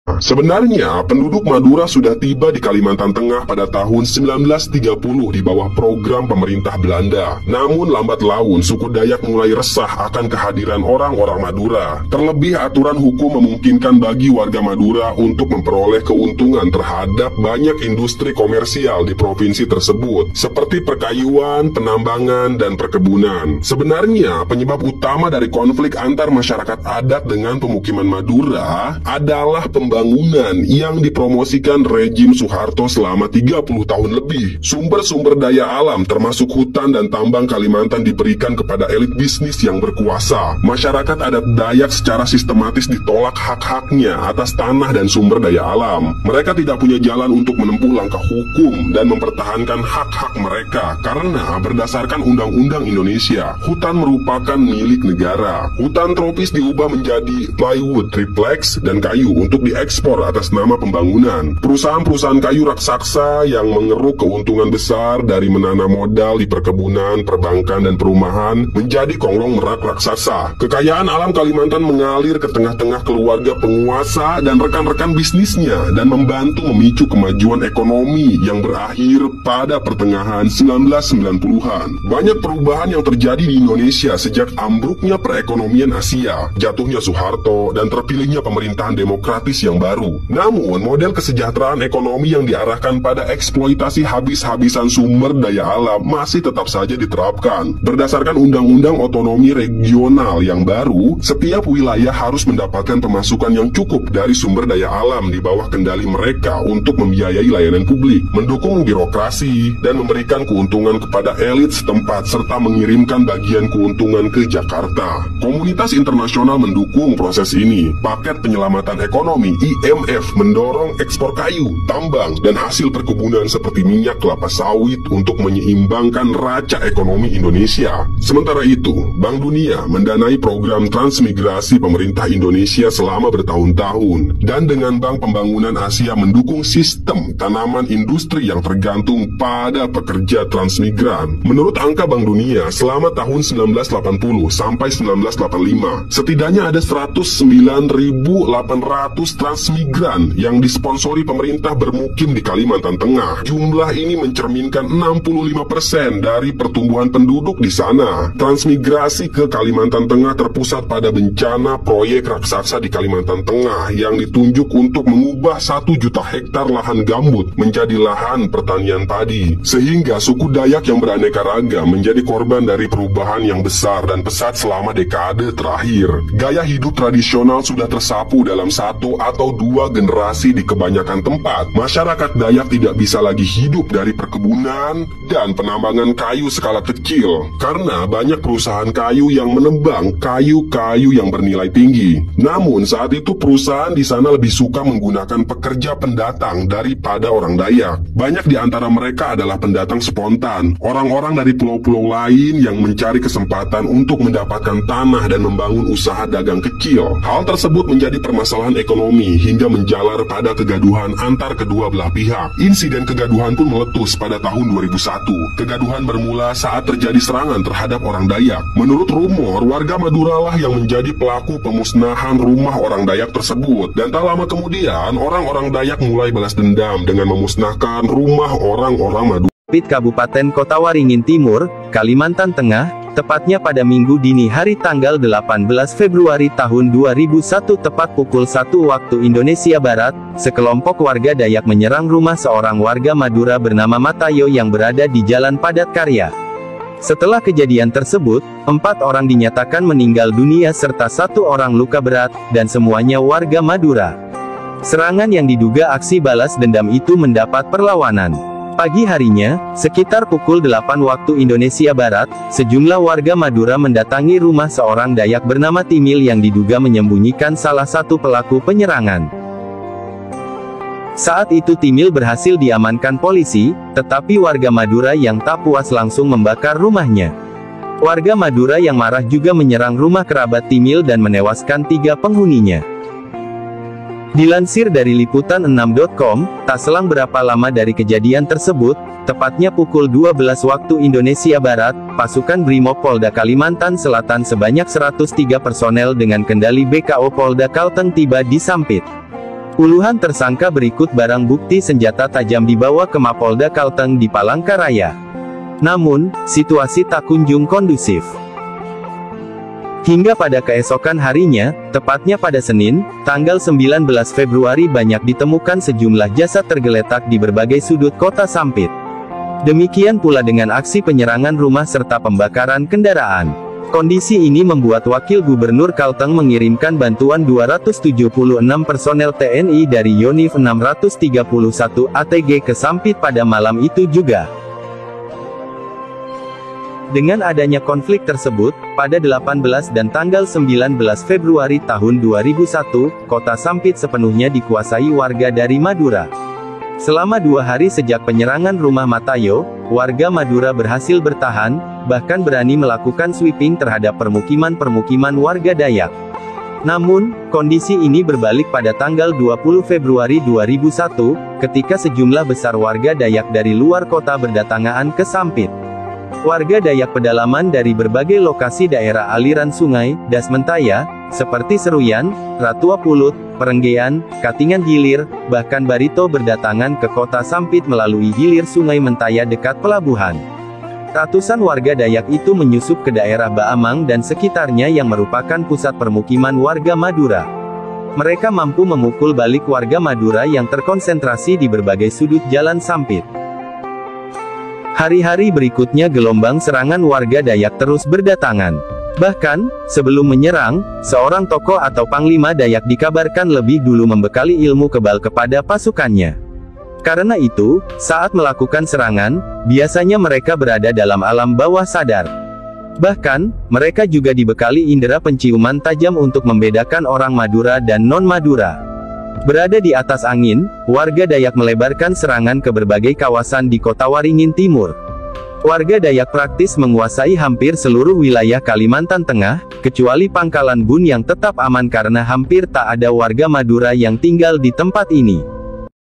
Sebenarnya, penduduk Madura sudah tiba di Kalimantan Tengah pada tahun 1930 di bawah program pemerintah Belanda. Namun lambat laun, suku Dayak mulai resah akan kehadiran orang-orang Madura. Terlebih, aturan hukum memungkinkan bagi warga Madura untuk memperoleh keuntungan terhadap banyak industri komersial di provinsi tersebut, seperti perkayuan, penambangan, dan perkebunan. Sebenarnya, penyebab utama dari konflik antar masyarakat adat dengan pemukiman Madura adalah pembangunan yang dipromosikan rejim Soeharto selama 30 tahun lebih. Sumber-sumber daya alam termasuk hutan dan tambang Kalimantan diberikan kepada elit bisnis yang berkuasa. Masyarakat adat Dayak secara sistematis ditolak hak-haknya atas tanah dan sumber daya alam. Mereka tidak punya jalan untuk menempuh langkah hukum dan mempertahankan hak-hak mereka karena berdasarkan Undang-Undang Indonesia, hutan merupakan milik negara. Hutan tropis diubah menjadi plywood, triplex, dan kayu untuk diekspor atas nama pembangunan. Perusahaan-perusahaan kayu raksasa yang mengeruk keuntungan besar dari menanam modal di perkebunan, perbankan, dan perumahan menjadi konglomerat raksasa. Kekayaan alam Kalimantan mengalir ke tengah-tengah keluarga penguasa dan rekan-rekan bisnisnya dan membantu memicu kemajuan ekonomi yang berakhir pada pertengahan 1990-an. Banyak perubahan yang terjadi di Indonesia sejak ambruknya perekonomian Asia, jatuhnya Soeharto, dan terpilihnya pemerintahan demokratis yang baru. Namun, model kesejahteraan ekonomi yang diarahkan pada eksploitasi habis-habisan sumber daya alam masih tetap saja diterapkan. Berdasarkan Undang-Undang Otonomi Regional yang baru, setiap wilayah harus mendapatkan pemasukan yang cukup dari sumber daya alam di bawah kendali mereka untuk membiayai layanan publik, mendukung birokrasi, dan memberikan keuntungan kepada elit setempat serta mengirimkan bagian keuntungan ke Jakarta. Komunitas internasional mendukung proses ini. Paket Penyelamatan Ekonomi IMF mendorong ekspor kayu, tambang, dan hasil perkebunan seperti minyak kelapa sawit untuk menyeimbangkan raca ekonomi Indonesia. Sementara itu, Bank Dunia mendanai program transmigrasi pemerintah Indonesia selama bertahun-tahun, dan dengan Bank Pembangunan Asia mendukung sistem tanaman industri yang tergantung pada pekerja transmigran. Menurut angka Bank Dunia, selama tahun 1980 sampai 1985, setidaknya ada 109.800 transmigran yang disponsori pemerintah bermukim di Kalimantan Tengah. Jumlah ini mencerminkan 65% dari pertumbuhan penduduk di sana. Transmigrasi ke Kalimantan Tengah terpusat pada bencana proyek raksasa di Kalimantan Tengah yang ditunjuk untuk mengubah 1 juta hektar lahan gambut menjadi lahan pertanian padi. Sehingga suku Dayak yang beraneka ragam menjadi korban dari perubahan yang besar dan pesat selama dekade terakhir. Gaya hidup tradisional sudah tersapu dalam 1 atau 2 generasi di kebanyakan tempat. Masyarakat Dayak tidak bisa lagi hidup dari perkebunan dan penambangan kayu skala kecil karena banyak perusahaan kayu yang menebang kayu-kayu yang bernilai tinggi. Namun saat itu perusahaan di sana lebih suka menggunakan pekerja pendatang daripada orang Dayak. Banyak di antara mereka adalah pendatang spontan, orang-orang dari pulau-pulau lain yang mencari kesempatan untuk mendapatkan tanah dan membangun usaha dagang kecil. Hal tersebut menjadi permasalahan ekonomi hingga menjalar pada kegaduhan antar kedua belah pihak. Insiden kegaduhan pun meletus pada tahun 2001. Kegaduhan bermula saat terjadi serangan terhadap orang Dayak. Menurut rumor, warga Madura lah yang menjadi pelaku pemusnahan rumah orang Dayak tersebut. Dan tak lama kemudian, orang-orang Dayak mulai balas dendam dengan memusnahkan rumah orang-orang Madura. Kabupaten Kota Waringin Timur, Kalimantan Tengah, tepatnya pada Minggu dini hari tanggal 18 Februari tahun 2001 tepat pukul 1 waktu Indonesia Barat, sekelompok warga Dayak menyerang rumah seorang warga Madura bernama Matayo yang berada di Jalan Padat Karya. Setelah kejadian tersebut, 4 orang dinyatakan meninggal dunia serta 1 orang luka berat, dan semuanya warga Madura. Serangan yang diduga aksi balas dendam itu mendapat perlawanan. Pagi harinya, sekitar pukul 8 waktu Indonesia Barat, sejumlah warga Madura mendatangi rumah seorang Dayak bernama Timil yang diduga menyembunyikan salah satu pelaku penyerangan. Saat itu Timil berhasil diamankan polisi, tetapi warga Madura yang tak puas langsung membakar rumahnya. Warga Madura yang marah juga menyerang rumah kerabat Timil dan menewaskan 3 penghuninya. Dilansir dari liputan6.com, tak selang berapa lama dari kejadian tersebut, tepatnya pukul 12 waktu Indonesia Barat, pasukan Brimob Polda Kalimantan Selatan sebanyak 103 personel dengan kendali BKO Polda Kalteng tiba di Sampit. Puluhan tersangka berikut barang bukti senjata tajam dibawa ke Mapolda Kalteng di Palangkaraya. Namun, situasi tak kunjung kondusif. Hingga pada keesokan harinya, tepatnya pada Senin, tanggal 19 Februari banyak ditemukan sejumlah jasad tergeletak di berbagai sudut kota Sampit. Demikian pula dengan aksi penyerangan rumah serta pembakaran kendaraan. Kondisi ini membuat Wakil Gubernur Kalteng mengirimkan bantuan 276 personel TNI dari Yonif 631 ATG ke Sampit pada malam itu juga. Dengan adanya konflik tersebut, pada 18 dan tanggal 19 Februari tahun 2001, kota Sampit sepenuhnya dikuasai warga dari Madura. Selama 2 hari sejak penyerangan rumah Matayo, warga Madura berhasil bertahan, bahkan berani melakukan sweeping terhadap permukiman-permukiman warga Dayak. Namun, kondisi ini berbalik pada tanggal 20 Februari 2001, ketika sejumlah besar warga Dayak dari luar kota berdatangan ke Sampit. Warga Dayak pedalaman dari berbagai lokasi daerah aliran sungai, Dasmentaya, seperti Seruyan, Ratua Pulut, Perenggean, Katingan Gilir, bahkan Barito berdatangan ke kota Sampit melalui hilir sungai Mentaya dekat pelabuhan. Ratusan warga Dayak itu menyusup ke daerah Baamang dan sekitarnya yang merupakan pusat permukiman warga Madura. Mereka mampu memukul balik warga Madura yang terkonsentrasi di berbagai sudut jalan Sampit. Hari-hari berikutnya gelombang serangan warga Dayak terus berdatangan. Bahkan, sebelum menyerang, seorang tokoh atau panglima Dayak dikabarkan lebih dulu membekali ilmu kebal kepada pasukannya. Karena itu, saat melakukan serangan, biasanya mereka berada dalam alam bawah sadar. Bahkan, mereka juga dibekali indera penciuman tajam untuk membedakan orang Madura dan non-Madura. Berada di atas angin, warga Dayak melebarkan serangan ke berbagai kawasan di Kota Waringin Timur. Warga Dayak praktis menguasai hampir seluruh wilayah Kalimantan Tengah, kecuali Pangkalan Bun yang tetap aman karena hampir tak ada warga Madura yang tinggal di tempat ini.